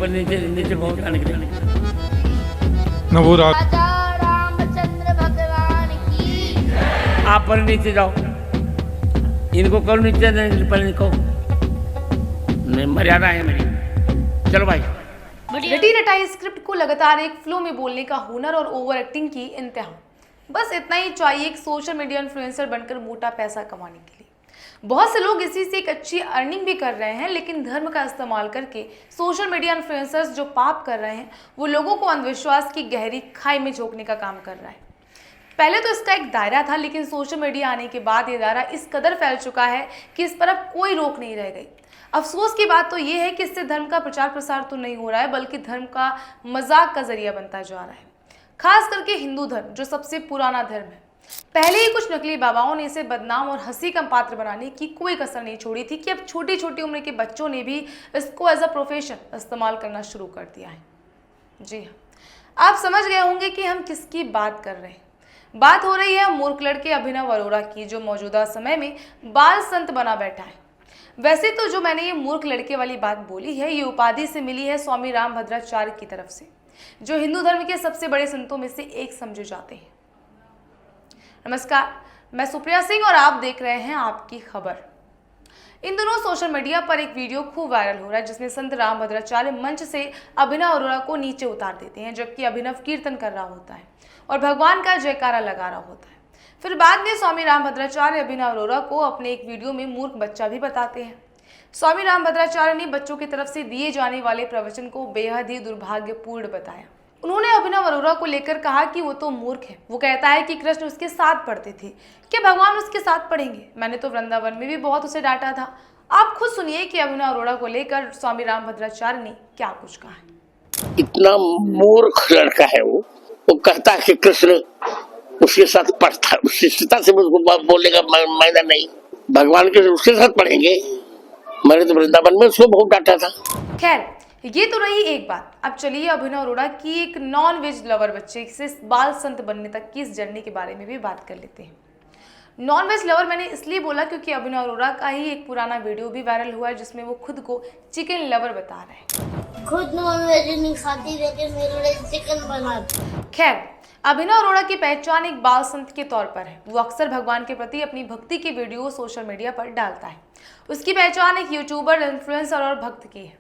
ऊपर नीचे नीचे बहुत आने के लिए न वो रात राजा रामचंद्र भगवान की। आप पर नीचे जाओ, इनको करो नीचे, पहले इनको मर्यादा है मेरी। चलो भाई। रटी रटाई स्क्रिप्ट को लगातार एक फ्लो में बोलने का हुनर और ओवर एक्टिंग की इंतहा, बस इतना ही चाहिए एक सोशल मीडिया इन्फ्लुएंसर बनकर मोटा पैसा कमाने के लिए। बहुत से लोग इसी से एक अच्छी अर्निंग भी कर रहे हैं, लेकिन धर्म का इस्तेमाल करके सोशल मीडिया इन्फ्लुएंसर्स जो पाप कर रहे हैं वो लोगों को अंधविश्वास की गहरी खाई में झोंकने का काम कर रहा है। पहले तो इसका एक दायरा था, लेकिन सोशल मीडिया आने के बाद ये दायरा इस कदर फैल चुका है कि इस पर अब कोई रोक नहीं रह गई। अफसोस की बात तो ये है कि इससे धर्म का प्रचार प्रसार तो नहीं हो रहा है, बल्कि धर्म का मजाक का जरिया बनता जा रहा है। खास करके हिंदू धर्म, जो सबसे पुराना धर्म है। पहले ही कुछ नकली बाबाओं ने इसे बदनाम और हंसी का पात्र बनाने की कोई कसर नहीं छोड़ी थी कि अब छोटी छोटी उम्र के बच्चों ने भी इसको एज अ प्रोफेशन इस्तेमाल करना शुरू कर दिया है। जी हाँ, आप समझ गए होंगे कि हम किसकी बात कर रहे हैं। बात हो रही है मूर्ख लड़के अभिनव अरोड़ा की, जो मौजूदा समय में बाल संत बना बैठा है। वैसे तो जो मैंने ये मूर्ख लड़के वाली बात बोली है, ये उपाधि से मिली है स्वामी रामभद्राचार्य की तरफ से, जो हिंदू धर्म के सबसे बड़े संतों में से एक समझे जाते हैं। नमस्कार, मैं सुप्रिया सिंह और आप देख रहे हैं आपकी खबर। इन दिनों सोशल मीडिया पर एक वीडियो खूब वायरल हो रहा है, जिसमें संत रामभद्राचार्य मंच से अभिनव अरोड़ा को नीचे उतार देते हैं, जबकि अभिनव कीर्तन कर रहा होता है और भगवान का जयकारा लगा रहा होता है। फिर बाद में स्वामी रामभद्राचार्य अभिनव अरोड़ा को अपने एक वीडियो में मूर्ख बच्चा भी बताते हैं। स्वामी रामभद्राचार्य ने बच्चों की तरफ से दिए जाने वाले प्रवचन को बेहद ही दुर्भाग्यपूर्ण बताया। उन्होंने अभिनव अरोड़ा को लेकर कहा कि वो तो मूर्ख है। वो कहता है कि कृष्ण उसके साथ पढ़ते थे, क्या भगवान उसके साथ पढ़ेंगे? मैंने तो वृंदावन में भी बहुत उसे डांटा था। आप खुद सुनिए कि अभिनव अरोड़ा को लेकर स्वामी रामभद्राचार्य ने क्या कुछ कहा है। इतना मूर्ख लड़का है वो कहता है कि कृष्ण उसके साथ पढ़ता है। उस शिष्टता से उसको बोलने का मायना नहीं, भगवान के उसके साथ पढ़ेंगे। मैंने तो वृंदावन में उसको बहुत डांटा था। खैर, ये तो रही एक बात। अब चलिए अभिनव अरोड़ा की एक नॉन वेज लवर बच्चे से बाल संत बनने तक की इस जर्नी के बारे में भी बात कर लेते हैं। नॉन वेज लवर मैंने इसलिए बोला क्योंकि अभिनव अरोड़ा का ही एक पुराना वीडियो भी वायरल हुआ है, जिसमें वो खुद को चिकन लवर बता रहे हैं। खुद नॉन वेज नहीं खाती, लेकिन मेरे लिए चिकन बनाती। खैर, अभिनव अरोड़ा की पहचान एक बाल संत के तौर पर है। वो अक्सर भगवान के प्रति अपनी भक्ति के वीडियो सोशल मीडिया पर डालता है। उसकी पहचान एक यूट्यूबर, इन्फ्लुएंसर और भक्त की है।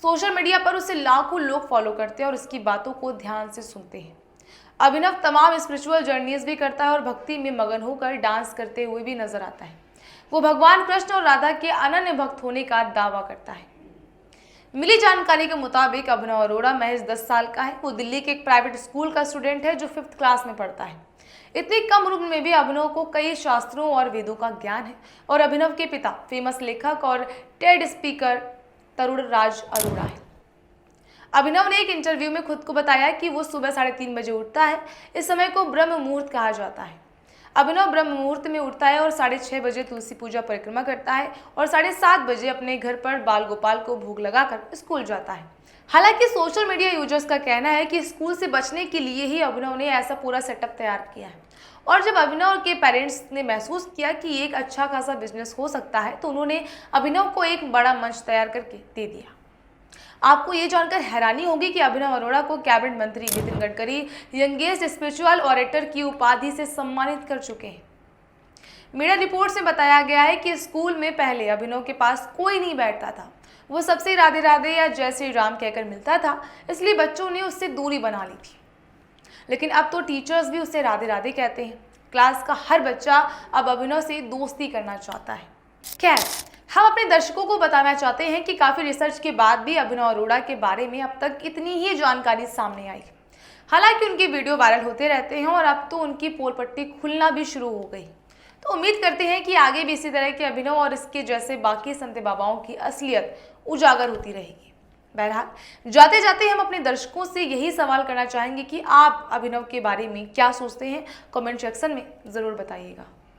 सोशल मीडिया पर उसे लाखों लोग फॉलो करते हैं और उसकी बातों को ध्यान से सुनते हैं। अभिनव तमाम स्पिरिचुअल जर्नीज भी करता है और भक्ति में मगन होकर डांस करते हुए भी नजर आता है। वो भगवान कृष्ण और राधा के अनन्य भक्त होने का दावा करता है। मिली जानकारी के मुताबिक अभिनव अरोड़ा महज 10 साल का है। वो दिल्ली के एक प्राइवेट स्कूल का स्टूडेंट है, जो 5th क्लास में पढ़ता है। इतनी कम उम्र में भी अभिनव को कई शास्त्रों और वेदों का ज्ञान है और अभिनव के पिता फेमस लेखक और टेड स्पीकर तरुण राज अरोड़ा है। अभिनव ने एक इंटरव्यू में खुद को बताया कि वो सुबह 3:30 बजे उठता है। इस समय को ब्रह्म मुहूर्त कहा जाता है। अभिनव ब्रह्म मुहूर्त में उठता है और 6:30 बजे तुलसी पूजा परिक्रमा करता है और 7:30 बजे अपने घर पर बाल गोपाल को भोग लगाकर स्कूल जाता है। हालांकि सोशल मीडिया यूजर्स का कहना है कि स्कूल से बचने के लिए ही अभिनव ने ऐसा पूरा सेटअप तैयार किया है। और जब अभिनव के पेरेंट्स ने महसूस किया कि एक अच्छा खासा बिजनेस हो सकता है, तो उन्होंने अभिनव को एक बड़ा मंच तैयार करके दे दिया। आपको ये जानकर हैरानी होगी कि अभिनव अरोड़ा को कैबिनेट मंत्री Nitin Gadkari youngest spiritual orator की उपाधि से सम्मानित कर चुके हैं। मीडिया रिपोर्ट से बताया गया है कि स्कूल में पहले अभिनव के पास कोई नहीं बैठता था। वो सबसे राधे राधे या जय श्री राम कहकर मिलता था, इसलिए बच्चों ने उससे दूरी बना ली थी। लेकिन अब तो टीचर्स भी उसे राधे राधे कहते हैं। क्लास का हर बच्चा अब अभिनव से दोस्ती करना चाहता है। खैर, हम अपने दर्शकों को बताना चाहते हैं कि काफ़ी रिसर्च के बाद भी अभिनव अरोड़ा के बारे में अब तक इतनी ही जानकारी सामने आई। हालांकि उनके वीडियो वायरल होते रहते हैं और अब तो उनकी पोल पट्टी खुलना भी शुरू हो गई। तो उम्मीद करते हैं कि आगे भी इसी तरह के अभिनव और इसके जैसे बाकी संत बाबाओं की असलियत उजागर होती रहेगी। बहरहाल, जाते जाते हम अपने दर्शकों से यही सवाल करना चाहेंगे कि आप अभिनव के बारे में क्या सोचते हैं। कमेंट सेक्शन में ज़रूर बताइएगा।